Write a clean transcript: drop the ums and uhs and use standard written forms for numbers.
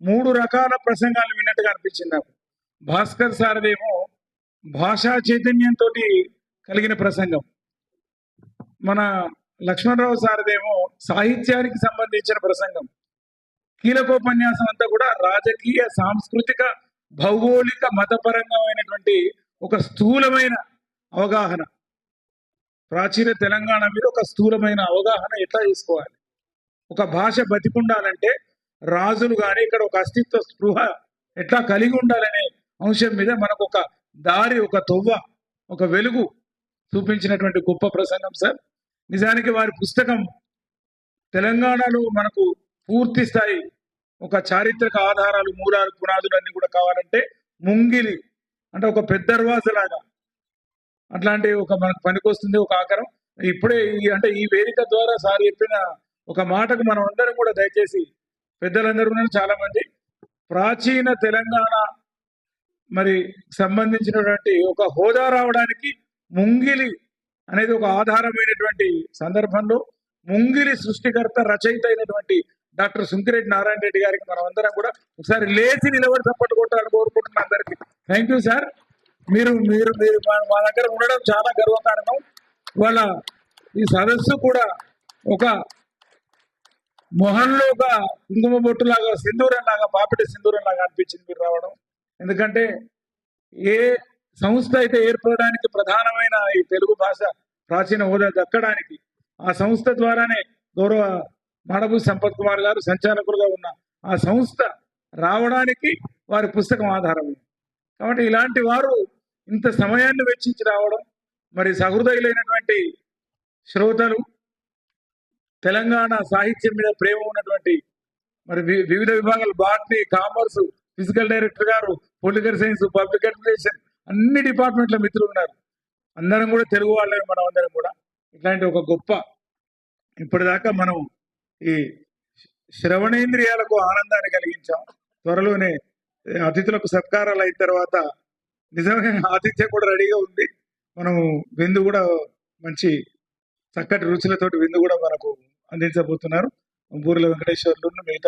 3 రకాల ప్రసంగాలు విన్నట్టుగా అనిపించింది నాకు. భాస్కర్ సార్‌దేమో భాషా చైతన్యంతో కలిగిన ప్రసంగం. మన లక్ష్మణరావు సార్‌దేమో సాహిత్యానికి సంబంధించిన ప్రసంగం. కీలకోపన్యాసం అంతా కూడా రాజకీయ, సాంస్కృతిక, భౌగోళిక, మతపరంగమైనటువంటి ఒక స్థూలమైన అవగాహన. ప్రాచీన తెలంగాణ మీద ఒక స్థూలమైన అవగాహన ఎట్లా చేసుకోవాలి, ఒక భాష బతికుండాలంటే రాజులు కానీ ఇక్కడ ఒక అస్తిత్వ స్పృహ ఎట్లా కలిగి ఉండాలనే అంశం మీద మనకు ఒక దారి, ఒక తొవ్వ, ఒక వెలుగు చూపించినటువంటి గొప్ప ప్రసంగం సార్. నిజానికి వారి పుస్తకం తెలంగాణలో మనకు పూర్తి స్థాయి ఒక చారిత్రక ఆధారాలు, మూలాలు, పునాదులు అన్ని కూడా కావాలంటే ముంగిలి అంటే ఒక పెద్ద దర్వాజలాగా అట్లాంటి ఒక మనకు పనికొస్తుంది ఒక ఆకారం. ఇప్పుడే అంటే ఈ వేదిక ద్వారా సార్ చెప్పిన ఒక మాటకు మనం అందరం కూడా దయచేసి పెద్దలందరూ చాలా మంది ప్రాచీన తెలంగాణ మరి సంబంధించినటువంటి ఒక హోదా రావడానికి ముంగిలి అనేది ఒక ఆధారమైనటువంటి సందర్భంలో ముంగిలి సృష్టికర్త, రచయిత అయినటువంటి డాక్టర్ సుంకిరెడ్డి నారాయణ రెడ్డి గారికి మనం అందరం కూడా ఒకసారి లేచి నిలబడి సపోర్ట్ కొట్టాలని కోరుకుంటున్నాం అందరికీ. Thank you sir. మీరు మీరు మీరు మా దగ్గర ఉండడం చాలా గర్వకారణం. వాళ్ళ ఈ సదస్సు కూడా ఒక మొహంలో ఒక కుంకుమ బొట్టులాగా, సింధూరం లాగా, పాపిటి సింధూరం లాగా అనిపించింది మీరు రావడం. ఎందుకంటే ఏ సంస్థ అయితే ఏర్పడడానికి ప్రధానమైన ఈ తెలుగు భాష ప్రాచీన హోదా దక్కడానికి ఆ సంస్థ ద్వారానే గౌరవ మాడభూతి సంపత్ కుమార్ గారు సంచాలకులుగా ఉన్న ఆ సంస్థ రావడానికి వారి పుస్తకం ఆధారం. కాబట్టి ఇలాంటి వారు ఇంత సమయాన్ని వెచ్చించి రావడం, మరి సహృదయులైనటువంటి శ్రోతలు, తెలంగాణ సాహిత్యం మీద ప్రేమ ఉన్నటువంటి మరి వివిధ విభాగాలు, బాటనీ, కామర్స్, ఫిజికల్ డైరెక్టర్ గారు, పొలిటికల్ సైన్స్, పబ్లిక్ అడ్మినిస్ట్రేషన్, అన్ని డిపార్ట్మెంట్ల మిత్రులు ఉన్నారు. అందరం కూడా తెలుగు వాళ్ళే మనం అందరం కూడా. ఇట్లాంటి ఒక గొప్ప ఇప్పటిదాకా మనం ఈ శ్రవణేంద్రియాలకు ఆనందాన్ని కలిగించాం. త్వరలోనే అతిథులకు సత్కారాలు అయిన తర్వాత నిజమైన ఆతిథ్యం కూడా రెడీగా ఉంది. మనం విందు కూడా మంచి చక్కటి రుచులతోటి విందు కూడా మనకు అందించబోతున్నారు. బూరెల వెంకటేశ్వర్లు మిగతా